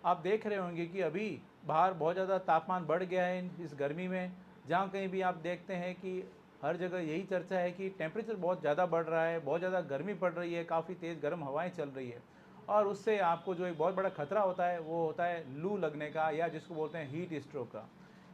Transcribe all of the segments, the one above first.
आप देख रहे होंगे कि अभी बाहर बहुत ज़्यादा तापमान बढ़ गया है इस गर्मी में। जहाँ कहीं भी आप देखते हैं कि हर जगह यही चर्चा है कि टेम्परेचर बहुत ज़्यादा बढ़ रहा है, बहुत ज़्यादा गर्मी पड़ रही है, काफ़ी तेज़ गर्म हवाएं चल रही है। और उससे आपको जो एक बहुत बड़ा खतरा होता है वो होता है लू लगने का, या जिसको बोलते हैं हीट स्ट्रोक का।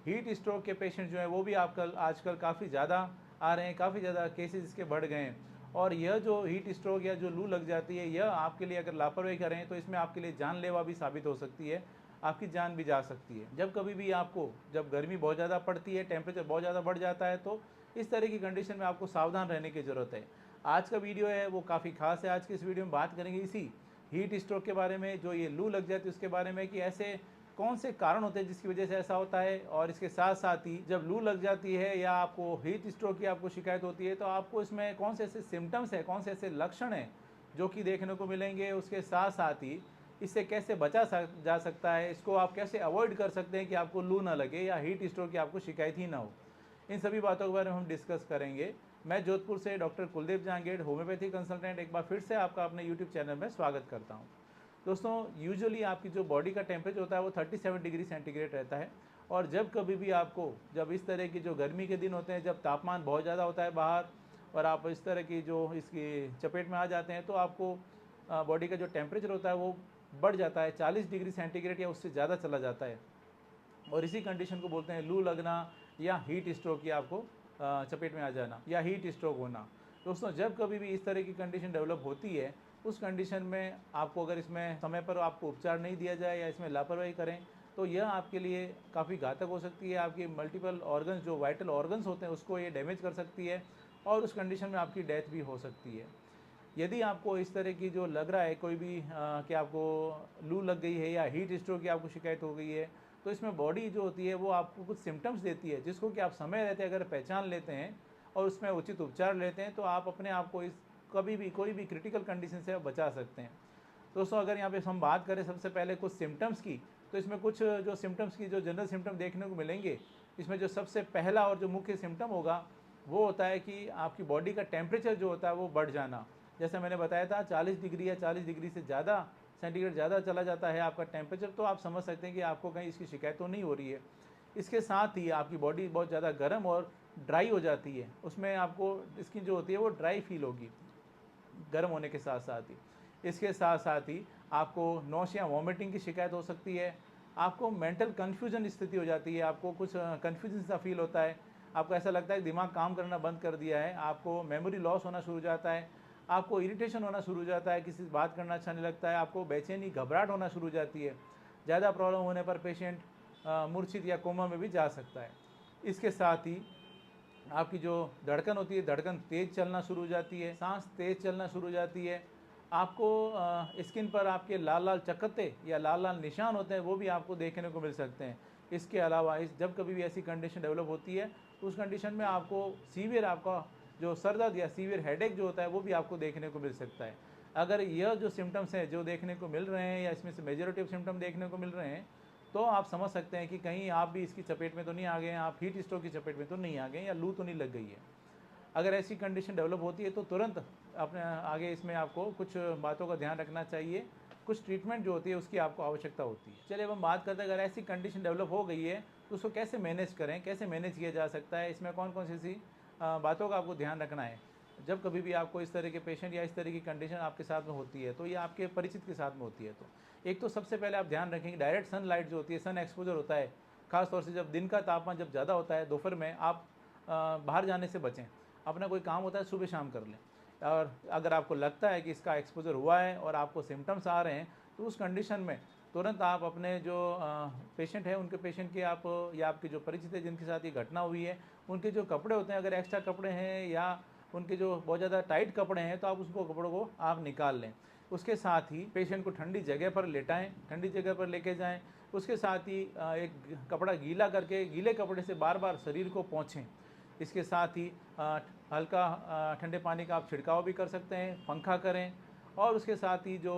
हीट स्ट्रोक के पेशेंट जो हैं वो भी आजकल काफ़ी ज़्यादा आ रहे हैं, काफ़ी ज़्यादा केसेस इसके बढ़ गए हैं। और यह जो हीट स्ट्रोक या जो लू लग जाती है, यह आपके लिए अगर लापरवाही करें तो इसमें आपके लिए जानलेवा भी साबित हो सकती है, आपकी जान भी जा सकती है। जब कभी भी आपको, जब गर्मी बहुत ज़्यादा पड़ती है, टेम्परेचर बहुत ज़्यादा बढ़ जाता है, तो इस तरह की कंडीशन में आपको सावधान रहने की ज़रूरत है। आज का वीडियो है वो काफ़ी खास है। आज के इस वीडियो में बात करेंगे इसी हीट स्ट्रोक के बारे में, जो ये लू लग जाती है उसके बारे में, कि ऐसे कौन से कारण होते हैं जिसकी वजह से ऐसा होता है। और इसके साथ साथ ही जब लू लग जाती है या आपको हीट स्ट्रोक की आपको शिकायत होती है, तो आपको इसमें कौन से ऐसे सिम्टम्स हैं, कौन से ऐसे लक्षण हैं जो कि देखने को मिलेंगे। उसके साथ साथ ही इससे कैसे जा सकता है, इसको आप कैसे अवॉइड कर सकते हैं कि आपको लू ना लगे या हीट स्ट्रोक की आपको शिकायत ही ना हो। इन सभी बातों के बारे में हम डिस्कस करेंगे। मैं जोधपुर से doctor Kuldeep Jahangir, homeopathy consultant, एक बार फिर से आपका अपने यूट्यूब चैनल में स्वागत करता हूं। दोस्तों, यूजुअली आपकी जो बॉडी का टेम्परेचर होता है वो 37 डिग्री सेंटीग्रेड रहता है। और जब कभी भी आपको, जब इस तरह की जो गर्मी के दिन होते हैं, जब तापमान बहुत ज़्यादा होता है बाहर, और आप इस तरह की जो इसकी चपेट में आ जाते हैं, तो आपको बॉडी का जो टेम्परेचर होता है वो बढ़ जाता है, 40 डिग्री सेंटीग्रेड या उससे ज़्यादा चला जाता है। और इसी कंडीशन को बोलते हैं लू लगना या हीट स्ट्रोक की आपको चपेट में आ जाना या हीट स्ट्रोक होना। दोस्तों, जब कभी भी इस तरह की कंडीशन डेवलप होती है, उस कंडीशन में आपको, अगर इसमें समय पर आपको उपचार नहीं दिया जाए या इसमें लापरवाही करें, तो यह आपके लिए काफ़ी घातक हो सकती है। आपकी मल्टीपल ऑर्गन्स, जो वाइटल ऑर्गन्स होते हैं, उसको ये डैमेज कर सकती है, और उस कंडीशन में आपकी डेथ भी हो सकती है। यदि आपको इस तरह की जो लग रहा है कोई भी कि आपको लू लग गई है या हीट स्ट्रोक की आपको शिकायत हो गई है, तो इसमें बॉडी जो होती है वो आपको कुछ सिम्टम्स देती है, जिसको कि आप समय रहते अगर पहचान लेते हैं और उसमें उचित उपचार लेते हैं, तो आप अपने आप को इस कभी भी कोई भी क्रिटिकल कंडीशन से बचा सकते हैं। दोस्तों, अगर यहाँ पे हम बात करें सबसे पहले कुछ सिम्टम्स की, तो इसमें कुछ जो सिम्टम्स की जो जनरल सिम्टम देखने को मिलेंगे, इसमें जो सबसे पहला और जो मुख्य सिम्टम होगा वो होता है कि आपकी बॉडी का टेम्परेचर जो होता है वो बढ़ जाना। जैसे मैंने बताया था, 40 डिग्री या 40 डिग्री से ज़्यादा सेंटीग्रेड ज़्यादा चला जाता है आपका टेम्परेचर, तो आप समझ सकते हैं कि आपको कहीं इसकी शिकायत तो नहीं हो रही है। इसके साथ ही आपकी बॉडी बहुत ज़्यादा गर्म और ड्राई हो जाती है, उसमें आपको स्किन जो होती है वो ड्राई फील होगी गर्म होने के साथ साथ ही। इसके साथ साथ ही आपको नौसिया, वॉमिटिंग की शिकायत हो सकती है। आपको मेंटल कन्फ्यूजन स्थिति हो जाती है, आपको कुछ कन्फ्यूजन सा फील होता है, आपको ऐसा लगता है कि दिमाग काम करना बंद कर दिया है, आपको मेमोरी लॉस होना शुरू हो जाता है, आपको इरिटेशन होना शुरू हो जाता है, किसी से बात करना अच्छा नहीं लगता है, आपको बेचैनी, घबराहट होना शुरू हो जाती है। ज़्यादा प्रॉब्लम होने पर पेशेंट मूर्छित या कोमा में भी जा सकता है। इसके साथ ही आपकी जो धड़कन होती है, धड़कन तेज़ चलना शुरू हो जाती है, सांस तेज़ चलना शुरू हो जाती है। आपको स्किन पर आपके लाल लाल चकत्ते या लाल लाल निशान होते हैं, वो भी आपको देखने को मिल सकते हैं। इसके अलावा जब कभी भी ऐसी कंडीशन डेवलप होती है, तो उस कंडीशन में आपको सीवियर, आपका जो सर दर्द या सीवियर हेडेक जो होता है वो भी आपको देखने को मिल सकता है। अगर यह जो सिम्टम्स हैं जो देखने को मिल रहे हैं, या इसमें से मेजॉरिटी ऑफ सिम्टम देखने को मिल रहे हैं, तो आप समझ सकते हैं कि कहीं आप भी इसकी चपेट में तो नहीं आ गए हैं, आप हीट स्ट्रोक की चपेट में तो नहीं आ गए या लू तो नहीं लग गई है। अगर ऐसी कंडीशन डेवलप होती है तो तुरंत अपने आगे इसमें आपको कुछ बातों का ध्यान रखना चाहिए, कुछ ट्रीटमेंट जो होती है उसकी आपको आवश्यकता होती है। चलिए अब हम बात करते हैं, अगर ऐसी कंडीशन डेवलप हो गई है तो उसको कैसे मैनेज करें, कैसे मैनेज किया जा सकता है, इसमें कौन कौन सी बातों का आपको ध्यान रखना है। जब कभी भी आपको इस तरह के पेशेंट या इस तरह की कंडीशन आपके साथ में होती है, तो ये आपके परिचित के साथ में होती है, तो एक तो सबसे पहले आप ध्यान रखेंगे डायरेक्ट सनलाइट जो होती है, सन एक्सपोजर होता है, खासतौर से जब दिन का तापमान जब ज़्यादा होता है दोपहर में, आप बाहर जाने से बचें। अपना कोई काम होता है सुबह शाम कर लें। और अगर आपको लगता है कि इसका एक्सपोजर हुआ है और आपको सिम्टम्स आ रहे हैं, तो उस कंडीशन में तुरंत आप अपने जो पेशेंट हैं, उनके पेशेंट के आप, या आपके जो परिचित है जिनके साथ ये घटना हुई है, उनके जो कपड़े होते हैं, अगर एक्स्ट्रा कपड़े हैं या उनके जो बहुत ज़्यादा टाइट कपड़े हैं, तो आप उसको कपड़ों को आप निकाल लें। उसके साथ ही पेशेंट को ठंडी जगह पर लेटाएं, ठंडी जगह पर लेके जाएं। उसके साथ ही एक कपड़ा गीला करके गीले कपड़े से बार बार शरीर को पोंछें। इसके साथ ही हल्का ठंडे पानी का आप छिड़काव भी कर सकते हैं, पंखा करें। और उसके साथ ही जो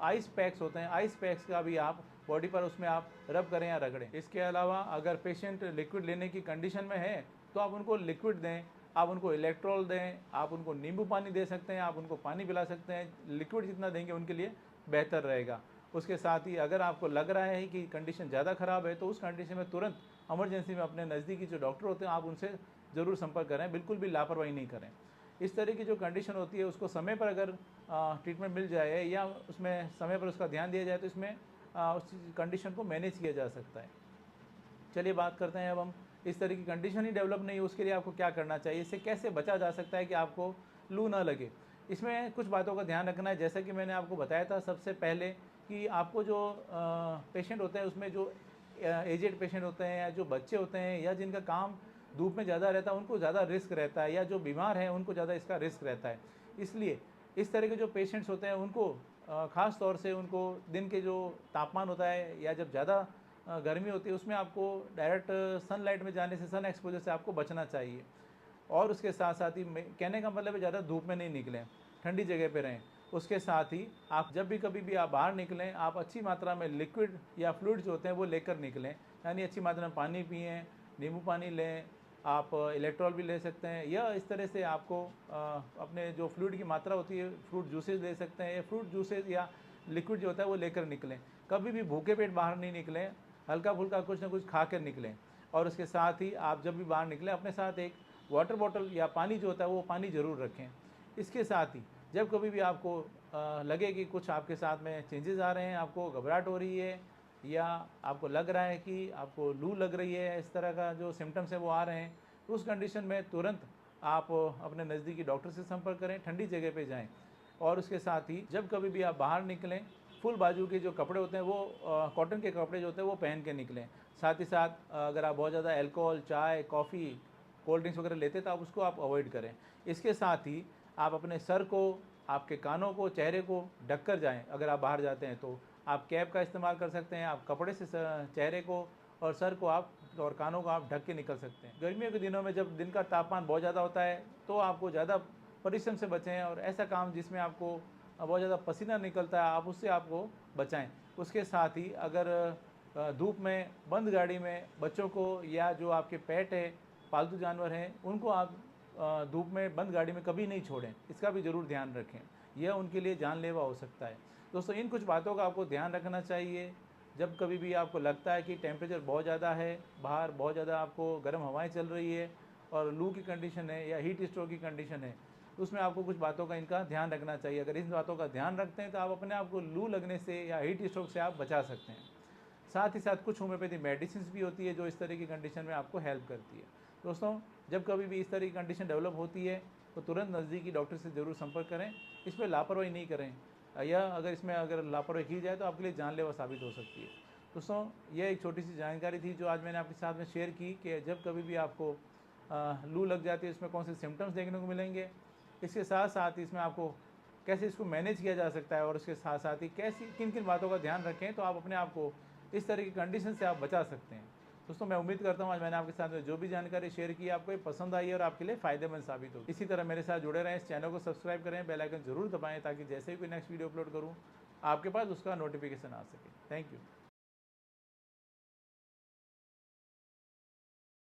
आइस पैक्स होते हैं, आइस पैक्स का भी आप बॉडी पर उसमें आप रब करें या रगड़ें। इसके अलावा अगर पेशेंट लिक्विड लेने की कंडीशन में है, तो आप उनको लिक्विड दें, आप उनको इलेक्ट्रॉल दें, आप उनको नींबू पानी दे सकते हैं, आप उनको पानी पिला सकते हैं। लिक्विड जितना देंगे उनके लिए बेहतर रहेगा। उसके साथ ही अगर आपको लग रहा है कि कंडीशन ज़्यादा ख़राब है तो उस कंडीशन में तुरंत इमरजेंसी में अपने नज़दीकी जो डॉक्टर होते हैं आप उनसे ज़रूर संपर्क करें, बिल्कुल भी लापरवाही नहीं करें। इस तरह की जो कंडीशन होती है उसको समय पर अगर ट्रीटमेंट मिल जाए या उसमें समय पर उसका ध्यान दिया जाए तो इसमें उस कंडीशन को मैनेज किया जा सकता है। चलिए बात करते हैं अब हम इस तरह की कंडीशन ही डेवलप नहीं, उसके लिए आपको क्या करना चाहिए, इससे कैसे बचा जा सकता है कि आपको लू ना लगे। इसमें कुछ बातों का ध्यान रखना है, जैसा कि मैंने आपको बताया था सबसे पहले कि आपको जो पेशेंट होते हैं उसमें जो एजेड पेशेंट होते हैं या जो बच्चे होते हैं या जिनका काम धूप में ज़्यादा रहता है उनको ज़्यादा रिस्क रहता है, या जो बीमार हैं उनको ज़्यादा इसका रिस्क रहता है। इसलिए इस तरह के जो पेशेंट्स होते हैं उनको ख़ास तौर से उनको दिन के जो तापमान होता है या जब ज़्यादा गर्मी होती है उसमें आपको डायरेक्ट सनलाइट में जाने से, सन एक्सपोजर से आपको बचना चाहिए। और उसके साथ साथ ही कहने का मतलब है ज़्यादा धूप में नहीं निकलें, ठंडी जगह पे रहें। उसके साथ ही आप जब भी कभी भी आप बाहर निकलें आप अच्छी मात्रा में लिक्विड या फ्लूइड जो होते हैं वो लेकर निकलें, यानी अच्छी मात्रा में पानी पिएँ, नींबू पानी लें, आप इलेक्ट्रॉल भी ले सकते हैं, या इस तरह से आपको अपने जो फ्लूइड की मात्रा होती है फ्रूट जूसेस ले सकते हैं, या फ्रूट जूसेस या लिक्विड जो होता है वो लेकर निकलें। कभी भी भूखे पेट बाहर नहीं निकलें, हल्का फुल्का कुछ ना कुछ खा कर निकलें। और उसके साथ ही आप जब भी बाहर निकलें अपने साथ एक वाटर बॉटल या पानी जो होता है वो पानी ज़रूर रखें। इसके साथ ही जब कभी भी आपको लगे कि कुछ आपके साथ में चेंजेस आ रहे हैं, आपको घबराहट हो रही है या आपको लग रहा है कि आपको लू लग रही है, इस तरह का जो सिम्टम्स है वो आ रहे हैं, तो उस कंडीशन में तुरंत आप अपने नज़दीकी डॉक्टर से संपर्क करें, ठंडी जगह पे जाएं। और उसके साथ ही जब कभी भी आप बाहर निकलें फुल बाजू के जो कपड़े होते हैं वो कॉटन के कपड़े जो होते हैं वो पहन के निकलें। साथ ही साथ अगर आप बहुत ज़्यादा अल्कोहल, चाय, कॉफ़ी, कोल्ड ड्रिंक्स वगैरह लेते हैं तो आप उसको आप अवॉइड करें। इसके साथ ही आप अपने सर को, आपके कानों को, चेहरे को ढक कर जाएँ। अगर आप बाहर जाते हैं तो आप कैप का इस्तेमाल कर सकते हैं, आप कपड़े से चेहरे को और सर को आप और कानों को आप ढक के निकल सकते हैं। गर्मियों के दिनों में जब दिन का तापमान बहुत ज़्यादा होता है तो आपको ज़्यादा परिश्रम से बचें और ऐसा काम जिसमें आपको बहुत ज़्यादा पसीना निकलता है आप उससे आपको बचाएं। उसके साथ ही अगर धूप में बंद गाड़ी में बच्चों को या जो आपके पेट है, पालतू जानवर हैं, उनको आप धूप में बंद गाड़ी में कभी नहीं छोड़ें, इसका भी ज़रूर ध्यान रखें, यह उनके लिए जानलेवा हो सकता है। दोस्तों इन कुछ बातों का आपको ध्यान रखना चाहिए। जब कभी भी आपको लगता है कि टेम्परेचर बहुत ज़्यादा है, बाहर बहुत ज़्यादा आपको गर्म हवाएं चल रही है और लू की कंडीशन है या हीट स्ट्रोक की कंडीशन है, उसमें आपको कुछ बातों का इनका ध्यान रखना चाहिए। अगर इन बातों का ध्यान रखते हैं तो आप अपने आप को लू लगने से या हीट स्ट्रोक से आप बचा सकते हैं। साथ ही साथ कुछ होम्योपैथी मेडिसिन भी होती है जो इस तरह की कंडीशन में आपको हेल्प करती है। दोस्तों जब कभी भी इस तरह की कंडीशन डेवलप होती है तो तुरंत नज़दीकी डॉक्टर से ज़रूर संपर्क करें, इसमें लापरवाही नहीं करें, या अगर लापरवाही की जाए तो आपके लिए जानलेवा साबित हो सकती है। दोस्तों यह एक छोटी सी जानकारी थी जो आज मैंने आपके साथ में शेयर की कि जब कभी भी आपको लू लग जाती है इसमें कौन से सिम्टम्स देखने को मिलेंगे, इसके साथ साथ इसमें आपको कैसे इसको मैनेज किया जा सकता है और उसके साथ साथ ही कैसी किन किन बातों का ध्यान रखें तो आप अपने आप को इस तरह की कंडीशन से आप बचा सकते हैं। दोस्तों मैं उम्मीद करता हूँ आज मैंने आपके साथ में जो भी जानकारी शेयर की आपको ये पसंद आई और आपके लिए फ़ायदेमंद साबित हो। इसी तरह मेरे साथ जुड़े रहें, इस चैनल को सब्सक्राइब करें, बेल आइकन जरूर दबाएं ताकि जैसे ही कोई नेक्स्ट वीडियो अपलोड करूँ आपके पास उसका नोटिफिकेशन आ सके। Thank you.